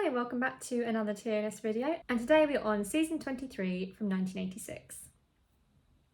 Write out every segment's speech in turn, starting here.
Hi, welcome back to another tier list video, and today we're on season 23 from 1986.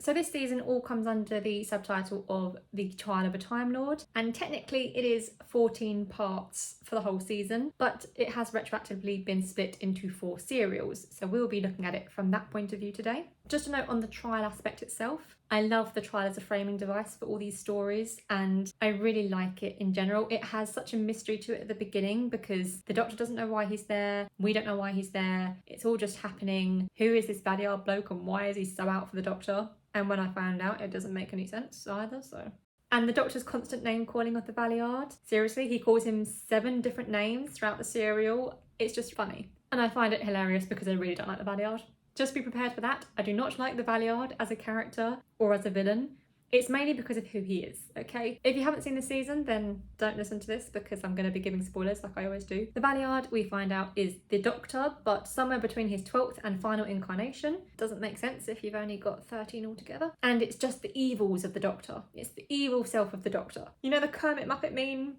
So this season all comes under the subtitle of The Trial of a Time Lord, and technically it is 14 parts for the whole season, but it has retroactively been split into 4 serials, so we'll be looking at it from that point of view today. Just a note on the trial aspect itself. I love the trial as a framing device for all these stories, and I really like it in general. It has such a mystery to it at the beginning because the Doctor doesn't know why he's there, we don't know why he's there, it's all just happening. Who is this Valeyard bloke and why is he so out for the Doctor? And when I found out, it doesn't make any sense either, so. And the Doctor's constant name calling of the Valeyard. Seriously, he calls him 7 different names throughout the serial. It's just funny. And I find it hilarious because I really don't like the Valeyard. Just be prepared for that. I do not like the Valeyard as a character or as a villain. It's mainly because of who he is, okay? If you haven't seen the season, then don't listen to this because I'm going to be giving spoilers like I always do. The Valeyard, we find out, is the Doctor, but somewhere between his 12th and final incarnation. Doesn't make sense if you've only got 13 altogether. And it's just the evils of the Doctor. It's the evil self of the Doctor. You know the Kermit Muppet meme?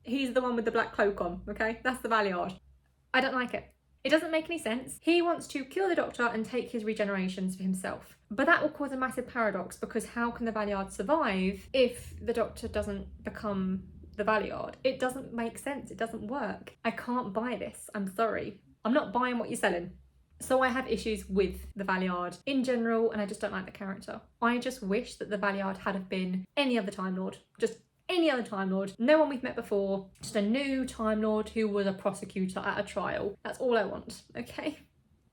He's the one with the black cloak on, okay? That's the Valeyard. I don't like it. It doesn't make any sense. He wants to kill the Doctor and take his regenerations for himself. But that will cause a massive paradox because how can the Valeyard survive if the Doctor doesn't become the Valeyard? It doesn't make sense. It doesn't work. I can't buy this. I'm sorry. I'm not buying what you're selling. So I have issues with the Valeyard in general, and I just don't like the character. I just wish that the Valeyard had have been any other Time Lord. Just any other Time Lord, no one we've met before, just a new Time Lord who was a prosecutor at a trial. That's all I want, okay?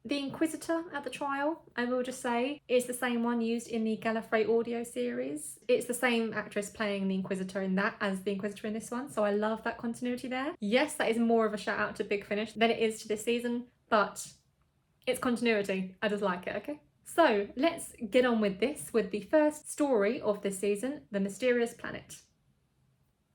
The Inquisitor at the trial, I will just say, is the same one used in the Gallifrey audio series. It's the same actress playing the Inquisitor in that as the Inquisitor in this one, so I love that continuity there. Yes, that is more of a shout out to Big Finish than it is to this season, but it's continuity. I just like it, okay? So let's get on with this, with the first story of this season, The Mysterious Planet.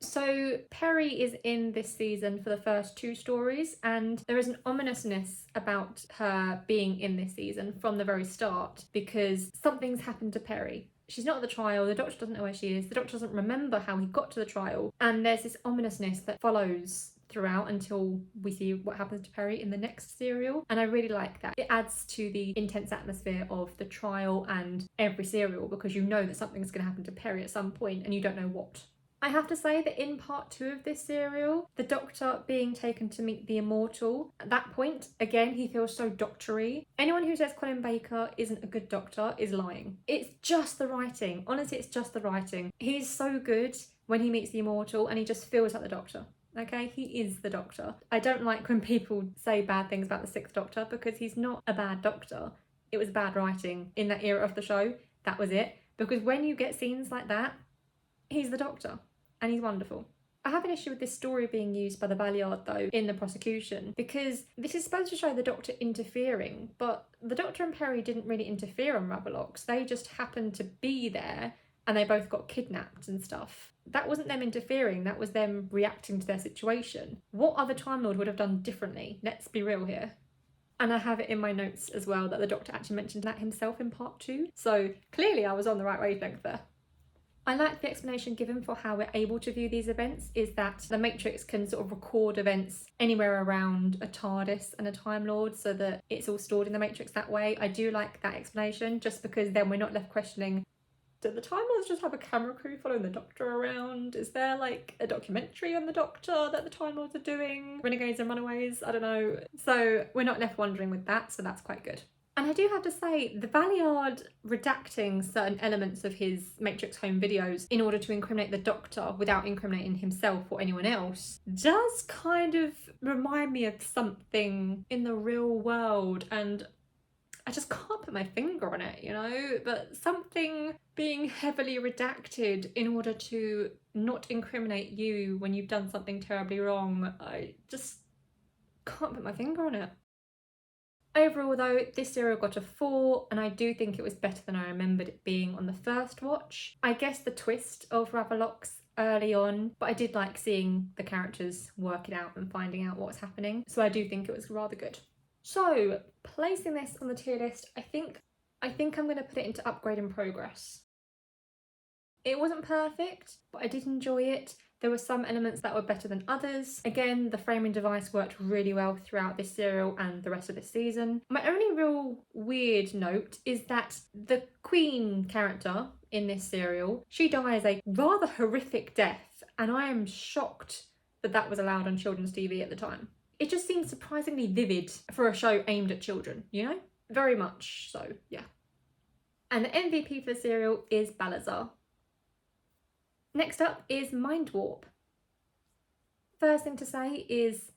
So Peri is in this season for the first 2 stories, and there is an ominousness about her being in this season from the very start because something's happened to Peri. She's not at the trial, the Doctor doesn't know where she is, the Doctor doesn't remember how he got to the trial, and there's this ominousness that follows throughout until we see what happens to Peri in the next serial, and I really like that. It adds to the intense atmosphere of the trial and every serial because you know that something's going to happen to Peri at some point and you don't know what. I have to say that in part 2 of this serial, the Doctor being taken to meet the Immortal, at that point, again, he feels so doctory. Anyone who says Colin Baker isn't a good Doctor is lying. It's just the writing. Honestly, it's just the writing. He's so good when he meets the Immortal and he just feels like the Doctor. Okay, he is the Doctor. I don't like when people say bad things about the 6th Doctor because he's not a bad Doctor. It was bad writing in that era of the show. That was it. Because when you get scenes like that, he's the Doctor. And he's wonderful. I have an issue with this story being used by the Valeyard though in the prosecution because this is supposed to show the Doctor interfering, but the Doctor and Peri didn't really interfere on Ravolox. They just happened to be there and they both got kidnapped and stuff. That wasn't them interfering, that was them reacting to their situation. What other Time Lord would have done differently? Let's be real here. And I have it in my notes as well that the Doctor actually mentioned that himself in part 2. So clearly I was on the right wavelength there. I like the explanation given for how we're able to view these events is that the Matrix can sort of record events anywhere around a TARDIS and a Time Lord so that it's all stored in the Matrix that way. I do like that explanation just because then we're not left questioning, do the Time Lords just have a camera crew following the Doctor around? Is there like a documentary on the Doctor that the Time Lords are doing? Renegades and Runaways? I don't know. So we're not left wondering with that, so that's quite good. And I do have to say, the Valeyard redacting certain elements of his Matrix home videos in order to incriminate the Doctor without incriminating himself or anyone else does kind of remind me of something in the real world, and I just can't put my finger on it, you know, but something being heavily redacted in order to not incriminate you when you've done something terribly wrong, I just can't put my finger on it. Overall though, this serial got a 4 and I do think it was better than I remembered it being on the first watch. I guess the twist of Ravolox early on, but I did like seeing the characters work it out and finding out what was happening, so I do think it was rather good. So, placing this on the tier list, I think I'm going to put it into upgrade in progress. It wasn't perfect, but I did enjoy it. There were some elements that were better than others. Again, the framing device worked really well throughout this serial and the rest of this season. My only real weird note is that the Queen character in this serial, she dies a rather horrific death, and I am shocked that that was allowed on children's TV at the time. It just seems surprisingly vivid for a show aimed at children, you know? Very much so, yeah. And the MVP for the serial is Balazar. Next up is Mind Warp. First thing to say is,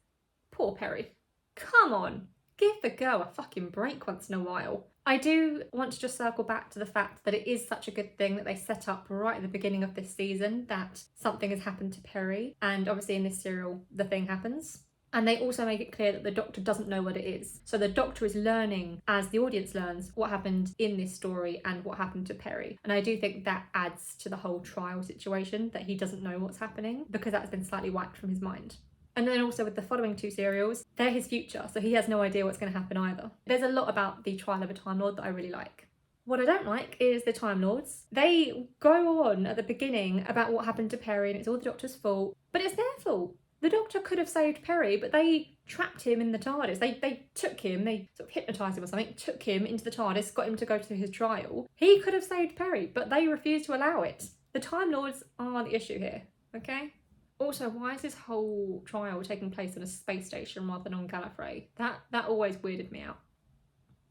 poor Perry. Come on, give the girl a fucking break once in a while. I do want to just circle back to the fact that it is such a good thing that they set up right at the beginning of this season that something has happened to Perry, and obviously in this serial the thing happens. And they also make it clear that the Doctor doesn't know what it is. So the Doctor is learning, as the audience learns, what happened in this story and what happened to Perry. And I do think that adds to the whole trial situation, that he doesn't know what's happening, because that's been slightly wiped from his mind. And then also with the following two serials, they're his future, so he has no idea what's going to happen either. There's a lot about the trial of a Time Lord that I really like. What I don't like is the Time Lords. They go on at the beginning about what happened to Perry and it's all the Doctor's fault, but it's their fault. The Doctor could have saved Perry, but they trapped him in the TARDIS. They took him, they sort of hypnotised him or something, took him into the TARDIS, got him to go to his trial. He could have saved Perry, but they refused to allow it. The Time Lords are the issue here, okay? Also, why is this whole trial taking place on a space station rather than on Gallifrey? That always weirded me out.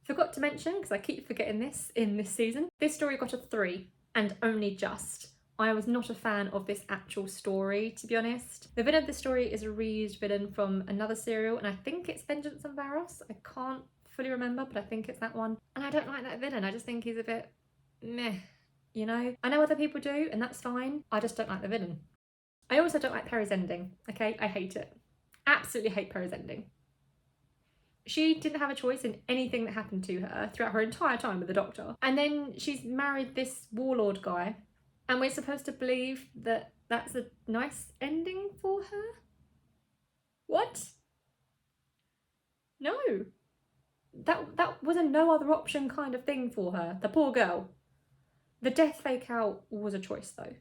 Forgot to mention, because I keep forgetting this in this season, this story got a 3, and only just. I was not a fan of this actual story, to be honest. The villain of the story is a reused villain from another serial, and I think it's Vengeance on Varos. I can't fully remember, but I think it's that one. And I don't like that villain. I just think he's a bit meh, you know? I know other people do, and that's fine. I just don't like the villain. I also don't like Perry's ending, okay? I hate it. Absolutely hate Perry's ending. She didn't have a choice in anything that happened to her throughout her entire time with the Doctor. And then she's married this warlord guy, and we're supposed to believe that that's a nice ending for her? What? No. That was a no other option kind of thing for her. The poor girl. The death fake out was a choice though.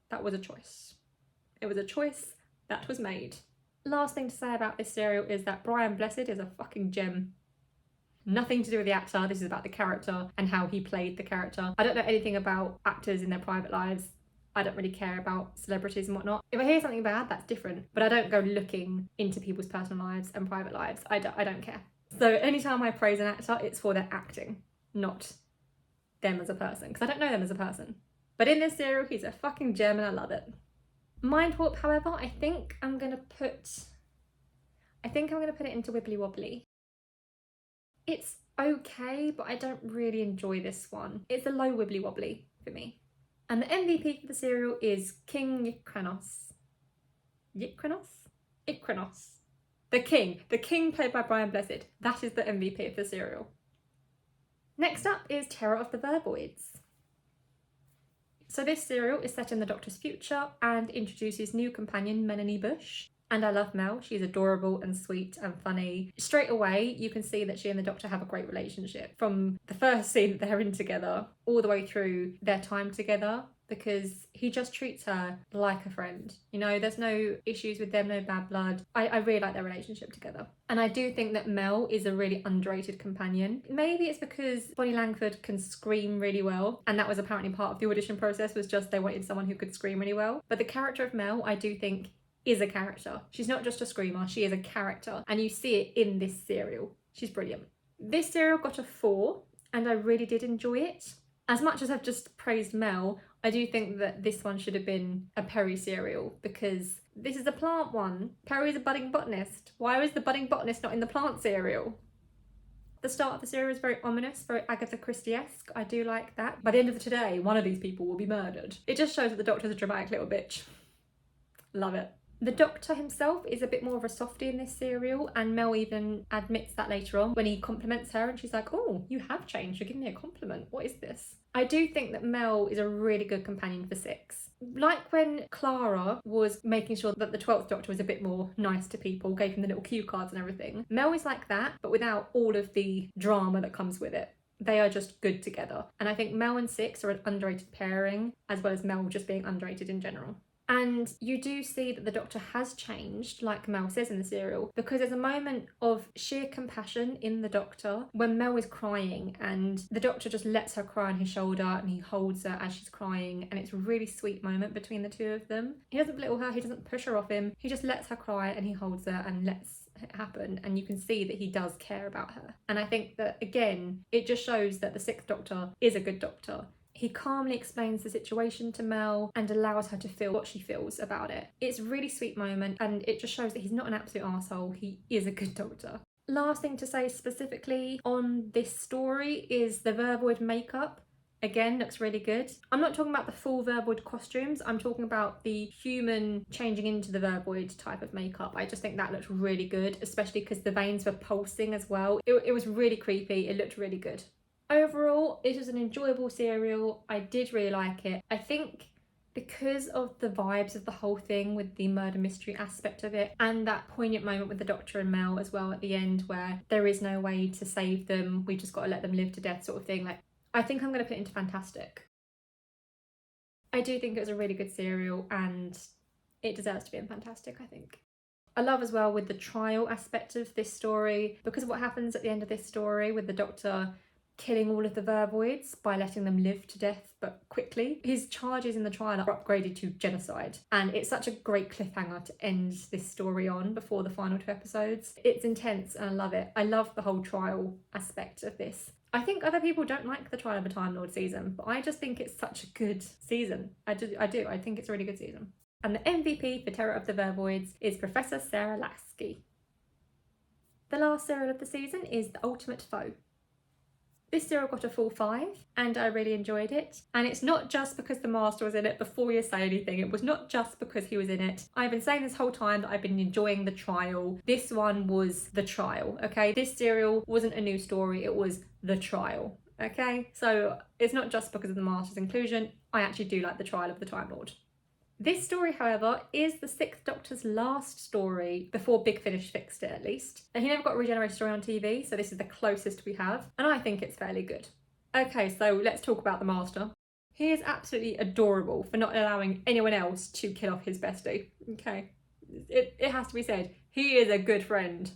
That was a choice. It was a choice that was made. Last thing to say about this serial is that Brian Blessed is a fucking gem. Nothing to do with the actor, this is about the character and how he played the character. I don't know anything about actors in their private lives. I don't really care about celebrities and whatnot. If I hear something bad, that's different. But I don't go looking into people's personal lives and private lives. I don't care. So anytime I praise an actor, it's for their acting, not them as a person. Because I don't know them as a person. But in this serial, he's a fucking gem and I love it. Mind Warp, however, I think I'm gonna put it into Wibbly Wobbly. It's okay, but I don't really enjoy this one. It's a low Wibbly Wobbly for me. And the MVP for the serial is King Ykrinos. Ykrinos. The King played by Brian Blessed. That is the MVP of the serial. Next up is Terror of the Verboids. So this serial is set in the Doctor's future and introduces new companion Melanie Bush. And I love Mel. She's adorable and sweet and funny. Straight away, you can see that she and the Doctor have a great relationship. From the first scene that they're in together, all the way through their time together, because he just treats her like a friend. You know, there's no issues with them, no bad blood. I really like their relationship together. And I do think that Mel is a really underrated companion. Maybe it's because Bonnie Langford can scream really well, and that was apparently part of the audition process, was just they wanted someone who could scream really well. But the character of Mel, I do think, is a character. She's not just a screamer, she is a character. And you see it in this serial. She's brilliant. This serial got a 4, and I really did enjoy it. As much as I've just praised Mel, I do think that this one should have been a Perry serial, because this is a plant one. Perry's a budding botanist. Why is the budding botanist not in the plant serial? The start of the serial is very ominous, very Agatha Christie-esque. I do like that. By the end of the day, one of these people will be murdered. It just shows that the Doctor's a dramatic little bitch. Love it. The Doctor himself is a bit more of a softie in this serial, and Mel even admits that later on when he compliments her and she's like, oh, you have changed, you're giving me a compliment, what is this? I do think that Mel is a really good companion for 6. Like when Clara was making sure that the 12th Doctor was a bit more nice to people, gave him the little cue cards and everything. Mel is like that, but without all of the drama that comes with it. They are just good together. And I think Mel and 6 are an underrated pairing, as well as Mel just being underrated in general. And you do see that the Doctor has changed, like Mel says in the serial, because there's a moment of sheer compassion in the Doctor when Mel is crying and the Doctor just lets her cry on his shoulder and he holds her as she's crying, and it's a really sweet moment between the two of them. He doesn't belittle her, he doesn't push her off him, he just lets her cry and he holds her and lets it happen, and you can see that he does care about her. And I think that, again, it just shows that the Sixth Doctor is a good Doctor. He calmly explains the situation to Mel and allows her to feel what she feels about it. It's a really sweet moment, and it just shows that he's not an absolute arsehole. He is a good Doctor. Last thing to say specifically on this story is the Vervoid makeup. Again, looks really good. I'm not talking about the full Vervoid costumes, I'm talking about the human changing into the Vervoid type of makeup. I just think that looks really good, especially because the veins were pulsing as well. It was really creepy, it looked really good. Overall, it was an enjoyable serial. I did really like it. I think because of the vibes of the whole thing with the murder mystery aspect of it and that poignant moment with the Doctor and Mel as well at the end where there is no way to save them, we just got to let them live to death sort of thing, like, I think I'm going to put it into fantastic. I do think it was a really good serial and it deserves to be in fantastic, I think. I love as well with the trial aspect of this story, because of what happens at the end of this story with the Doctor killing all of the Vervoids by letting them live to death but quickly. His charges in the trial are upgraded to genocide, and it's such a great cliffhanger to end this story on before the final 2 episodes. It's intense and I love it. I love the whole trial aspect of this. I think other people don't like the Trial of a Time Lord season, but I just think it's such a good season. I do. I think it's a really good season. And the MVP for Terror of the Vervoids is Professor Sarah Lasky. The last serial of the season is The Ultimate Foe. This serial got a full 5 and I really enjoyed it. And it's not just because the Master was in it, before you say anything. It was not just because he was in it. I've been saying this whole time that I've been enjoying the trial. This one was the trial, okay? This serial wasn't a new story, it was the trial, okay? So it's not just because of the Master's inclusion. I actually do like the Trial of the Time Lord. This story, however, is the Sixth Doctor's last story before Big Finish fixed it, at least. And he never got a regenerated story on TV, so this is the closest we have, and I think it's fairly good. Okay, so let's talk about the Master. He is absolutely adorable for not allowing anyone else to kill off his bestie. Okay, it has to be said, he is a good friend.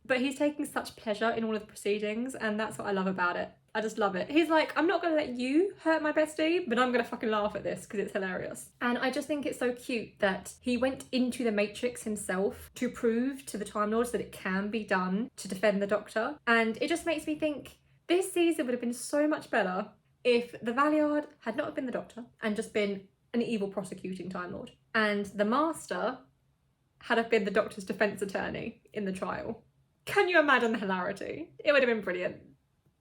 But he's taking such pleasure in all of the proceedings, and that's what I love about it. I just love it. He's like, I'm not going to let you hurt my bestie, but I'm going to fucking laugh at this because it's hilarious. And I just think it's so cute that he went into the Matrix himself to prove to the Time Lords that it can be done to defend the Doctor. And it just makes me think this season would have been so much better if the Valeyard had not been the Doctor and just been an evil prosecuting Time Lord. And the Master had have been the Doctor's defence attorney in the trial. Can you imagine the hilarity? It would have been brilliant.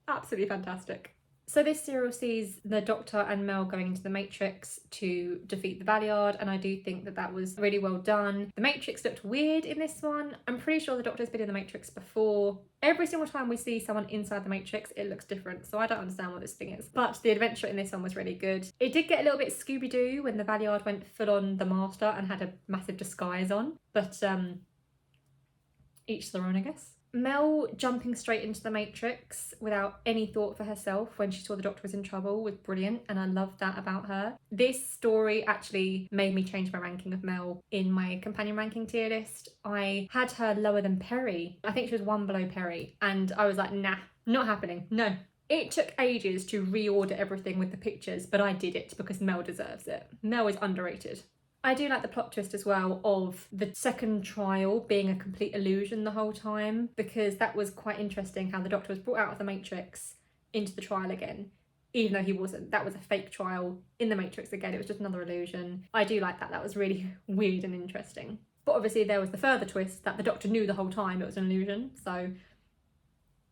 Absolutely fantastic. So this serial sees the Doctor and Mel going into the Matrix to defeat the Valeyard, and I do think that that was really well done. The Matrix looked weird in this one. I'm pretty sure the Doctor's been in the Matrix before. Every single time we see someone inside the Matrix, it looks different, so I don't understand what this thing is. But the adventure in this one was really good. It did get a little bit Scooby-Doo when the Valeyard went full on the Master and had a massive disguise on, but each their own, I guess. Mel jumping straight into the Matrix without any thought for herself when she saw the Doctor was in trouble was brilliant, and I loved that about her. This story actually made me change my ranking of Mel in my companion ranking tier list. I had her lower than Peri. I think she was 1 below Peri, and I was like, nah, not happening, no. It took ages to reorder everything with the pictures, but I did it because Mel deserves it. Mel is underrated. I do like the plot twist as well of the second trial being a complete illusion the whole time, because that was quite interesting how the Doctor was brought out of the Matrix into the trial again, even though he wasn't. That was a fake trial in the Matrix again, it was just another illusion. I do like that, that was really weird and interesting. But obviously there was the further twist that the Doctor knew the whole time it was an illusion, so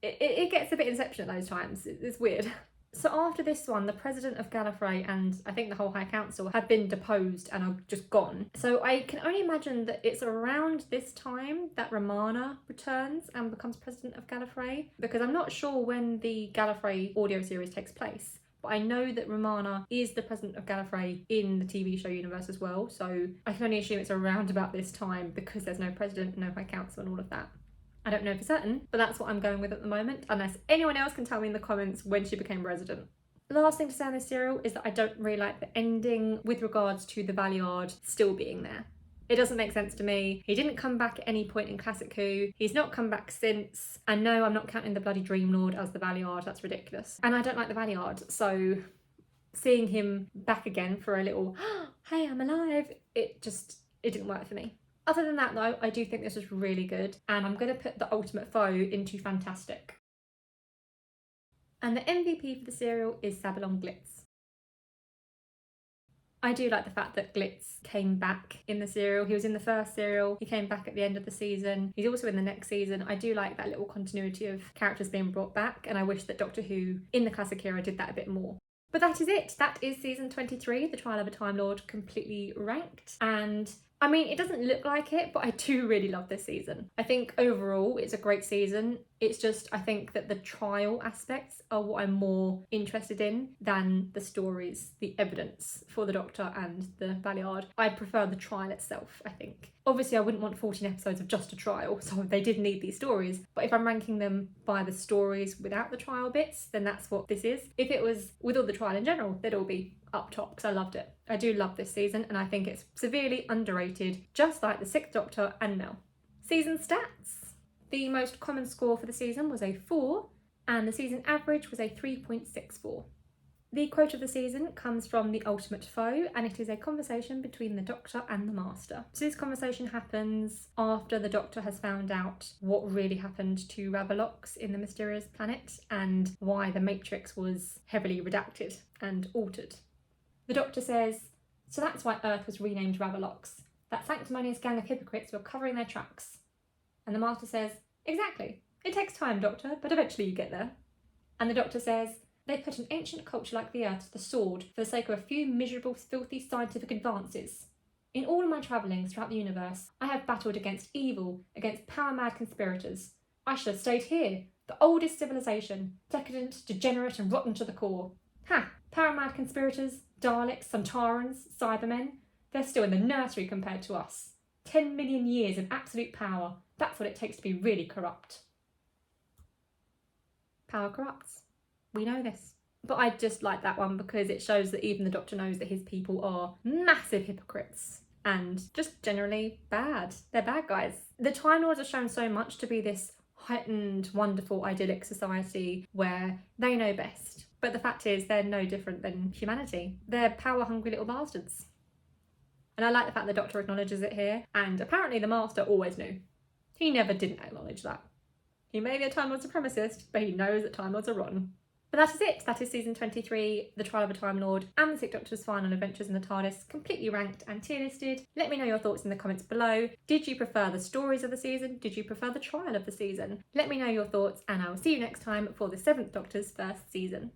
it gets a bit Inception at those times, it's weird. So after this one, the president of Gallifrey and I think the whole High Council have been deposed and are just gone. So I can only imagine that it's around this time that Romana returns and becomes president of Gallifrey, because I'm not sure when the Gallifrey audio series takes place. But I know that Romana is the president of Gallifrey in the TV show universe as well. So I can only assume it's around about this time because there's no president, no High Council and all of that. I don't know for certain, but that's what I'm going with at the moment, unless anyone else can tell me in the comments when she became president. Last thing to say on this serial is that I don't really like the ending with regards to the Valeyard still being there. It doesn't make sense to me. He didn't come back at any point in Classic Who. He's not come back since. And no, I'm not counting the bloody Dream Lord as the Valeyard. That's ridiculous. And I don't like the Valeyard, so seeing him back again for a little, hey, I'm alive, it didn't work for me. Other than that though, I do think this was really good, and I'm going to put the ultimate foe into fantastic. And the MVP for the serial is Sabalon Glitz. I do like the fact that Glitz came back in the serial. He was in the first serial, he came back at the end of the season, he's also in the next season. I do like that little continuity of characters being brought back, and I wish that Doctor Who in the classic era did that a bit more. But that is it. That is season 23, The Trial of a Time Lord, completely ranked. And I mean, it doesn't look like it, but I do really love this season. I think overall it's a great season. It's just, I think that the trial aspects are what I'm more interested in than the stories, the evidence for the Doctor and the Valeyard. I prefer the trial itself, I think. Obviously, I wouldn't want 14 episodes of just a trial, so they did need these stories. But if I'm ranking them by the stories without the trial bits, then that's what this is. If it was with all the trial in general, they'd all be up top because I loved it. I do love this season, and I think it's severely underrated, just like the Sixth Doctor and Mel. Season stats. The most common score for the season was a 4, and the season average was a 3.64. The quote of the season comes from The Ultimate Foe, and it is a conversation between the Doctor and the Master. So this conversation happens after the Doctor has found out what really happened to Ravalox in the Mysterious Planet and why the Matrix was heavily redacted and altered. The Doctor says, "So that's why Earth was renamed Ravalox. That sanctimonious gang of hypocrites were covering their tracks." And the Master says, "Exactly. It takes time, Doctor, but eventually you get there." And the Doctor says, "They put an ancient culture like the Earth to the sword for the sake of a few miserable, filthy scientific advances. In all of my travellings throughout the universe, I have battled against evil, against power-mad conspirators. I should have stayed here, the oldest civilization, decadent, degenerate and rotten to the core. Ha! Power-mad conspirators, Daleks, Sontarans, Cybermen, they're still in the nursery compared to us. 10 million years of absolute power, that's what it takes to be really corrupt." Power corrupts. We know this. But I just like that one because it shows that even the Doctor knows that his people are massive hypocrites and just generally bad. They're bad guys. The Time Lords are shown so much to be this heightened, wonderful, idyllic society where they know best. But the fact is, they're no different than humanity. They're power-hungry little bastards. And I like the fact the Doctor acknowledges it here, and apparently the Master always knew. He never didn't acknowledge that. He may be a Time Lord supremacist, but he knows that Time Lords are rotten. But that is it. That is season 23, The Trial of a Time Lord, and the Sixth Doctor's final adventures in the TARDIS, completely ranked and tier listed. Let me know your thoughts in the comments below. Did you prefer the stories of the season? Did you prefer the trial of the season? Let me know your thoughts, and I will see you next time for the Seventh Doctor's first season.